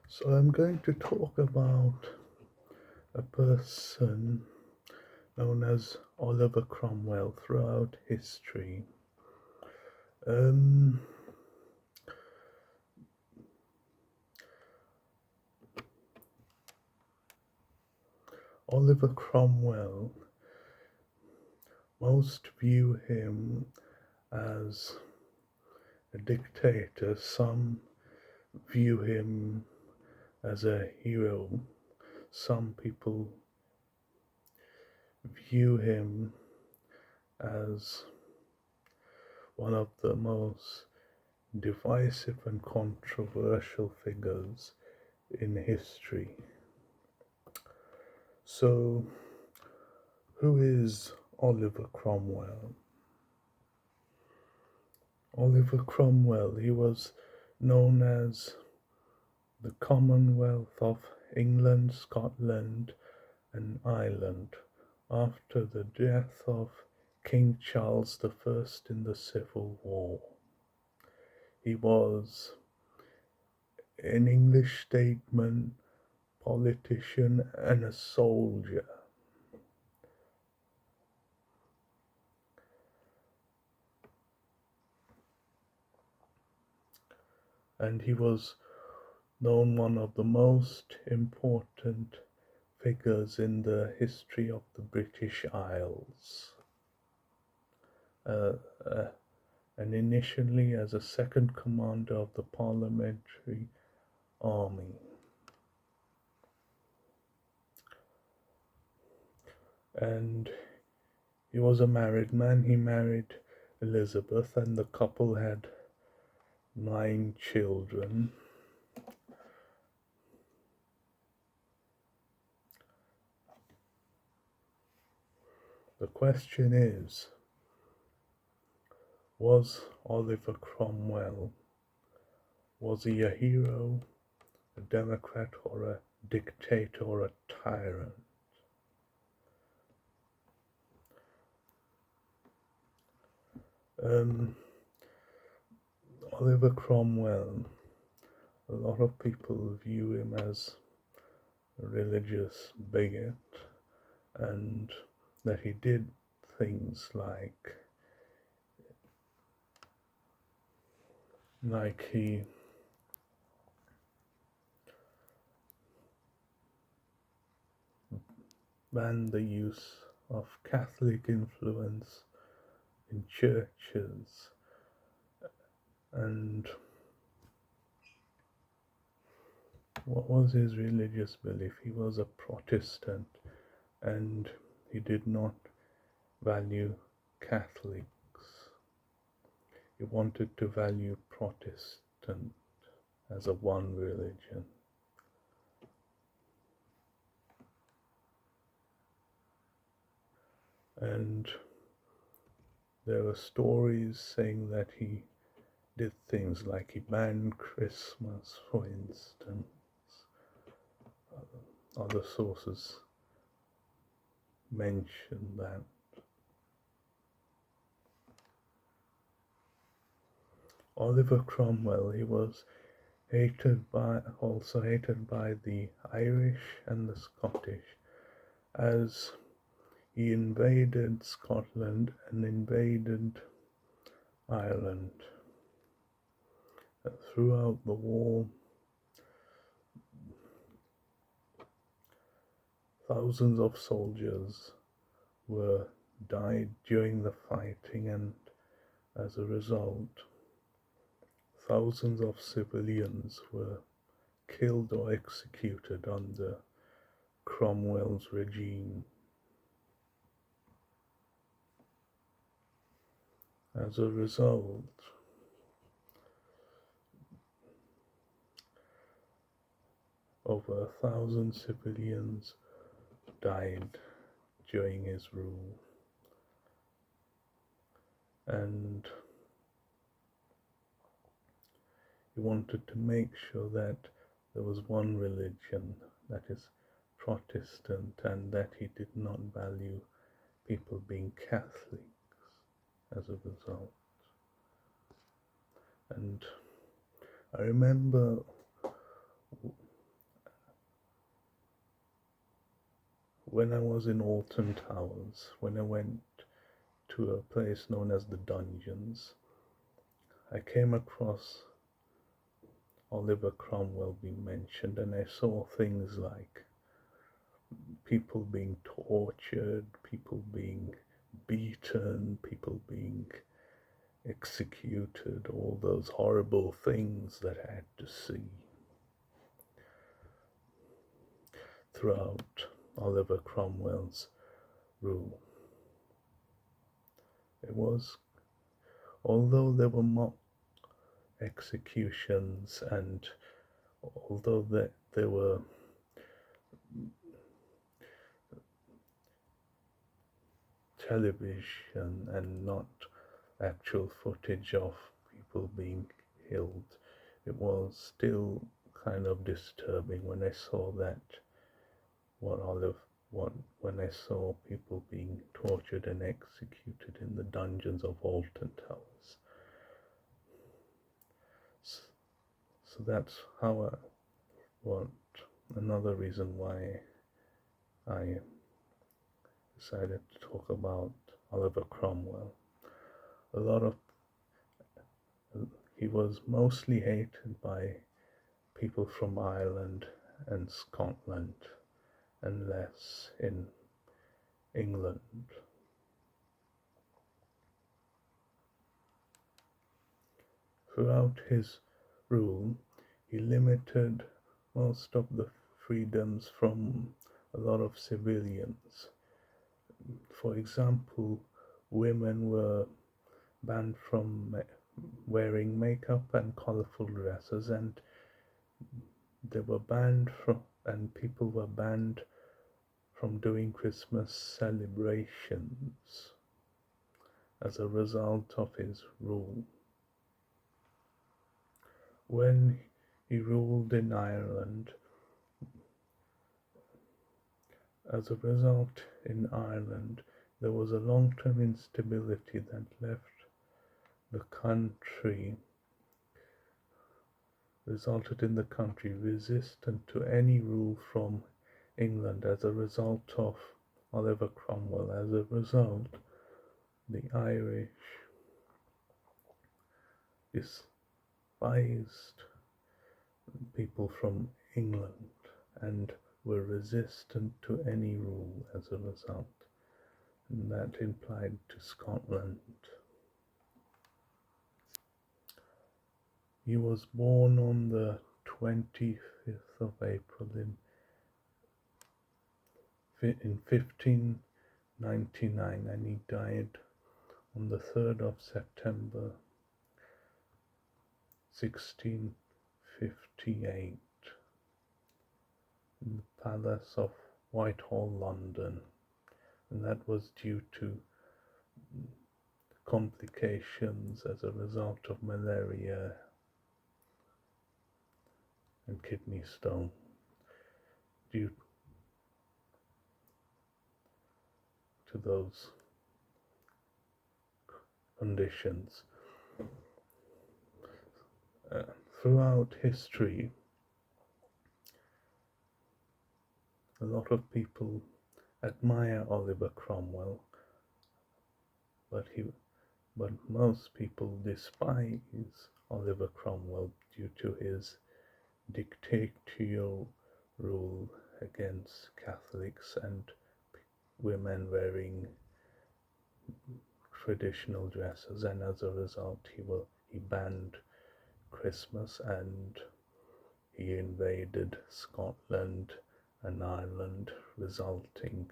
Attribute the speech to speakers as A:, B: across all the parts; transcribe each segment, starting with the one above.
A: So I'm going to talk about a person known as Oliver Cromwell throughout history. Um, Oliver Cromwell, most view him as a dictator, some view him as a hero, some people view him as one of the most divisive and controversial figures in history. So, who is Oliver Cromwell? Oliver Cromwell, he was known as the Commonwealth of England, Scotland, and Ireland after the death of King Charles I in the Civil War. He was an English statesman, politician, and a soldier. And he was known one of the most important figures in the history of the British Isles. And initially as a second commander of the Parliamentary Army. And he was a married man. He married Elizabeth, and the couple had 9 children. The question is, was Oliver Cromwell, was he a hero, a democrat, or a dictator, or a tyrant? Oliver Cromwell, a lot of people view him as a religious bigot, and that he did things like he banned the use of Catholic influence in churches, and what was his religious belief? He was a Protestant, and he did not value Catholics. He wanted to value Protestant as a one religion. And there were stories saying that he did things like he banned Christmas, for instance. Other sources mention that. Oliver Cromwell, he was also hated by the Irish and the Scottish, as he invaded Scotland and invaded Ireland. Throughout the war, thousands of soldiers died during the fighting, and as a result, thousands of civilians were killed or executed under Cromwell's regime. As a result, over 1,000 civilians died during his rule. And he wanted to make sure that there was one religion, that is Protestant, and that he did not value people being Catholics as a result. And I remember when I was in Alton Towers, when I went to a place known as the Dungeons, I came across Oliver Cromwell being mentioned, and I saw things like people being tortured, people being beaten, people being executed, all those horrible things that I had to see throughout Oliver Cromwell's rule. It was, although there were mock executions and although there were television and not actual footage of people being killed, it was still kind of disturbing when I saw that when I saw people being tortured and executed in the dungeons of Alton Towers. So that's how another reason why I decided to talk about Oliver Cromwell. He was mostly hated by people from Ireland and Scotland, and less in England. Throughout his rule, he limited most of the freedoms from a lot of civilians. For example, women were banned from wearing makeup and colorful dresses, and people were banned from doing Christmas celebrations as a result of his rule. When he ruled in Ireland, as a result in Ireland, there was a long-term instability that left the country, resulted in the country resistant to any rule from England as a result of Oliver Cromwell. As a result, the Irish despised people from England and were resistant to any rule as a result, and that implied to Scotland. He was born on the 25th of April in 1599, and he died on the 3rd of September 1658 in the Palace of Whitehall, London, and that was due to complications as a result of malaria and kidney stone. Due to those conditions, throughout history, a lot of people admire Oliver Cromwell, but most people despise Oliver Cromwell due to his dictatorial rule against Catholics and women wearing traditional dresses, and as a result he banned Christmas, and he invaded Scotland and Ireland, resulting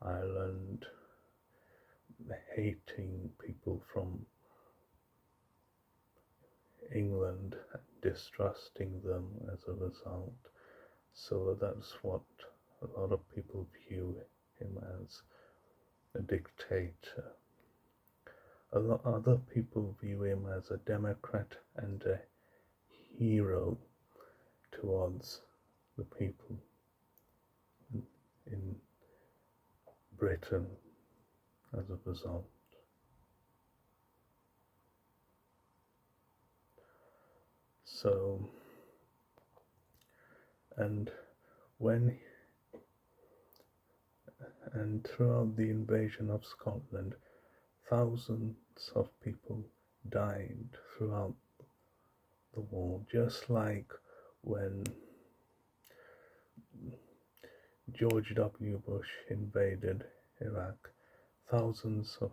A: Ireland hating people from England and distrusting them as a result. So that's what a lot of people view him as, a dictator. A lot other people view him as a democrat and a hero towards the people in Britain as a result. So, and when And throughout the invasion of Scotland, thousands of people died throughout the war, just like when George W. Bush invaded Iraq. Thousands of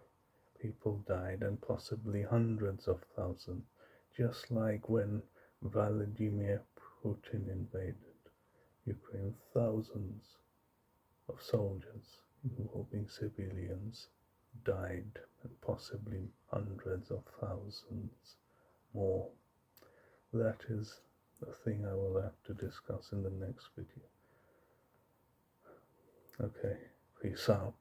A: people died, and possibly hundreds of thousands, just like when Vladimir Putin invaded Ukraine. Thousands of soldiers, involving civilians, died, and possibly hundreds of thousands more. That is the thing I will have to discuss in the next video. Okay, peace out.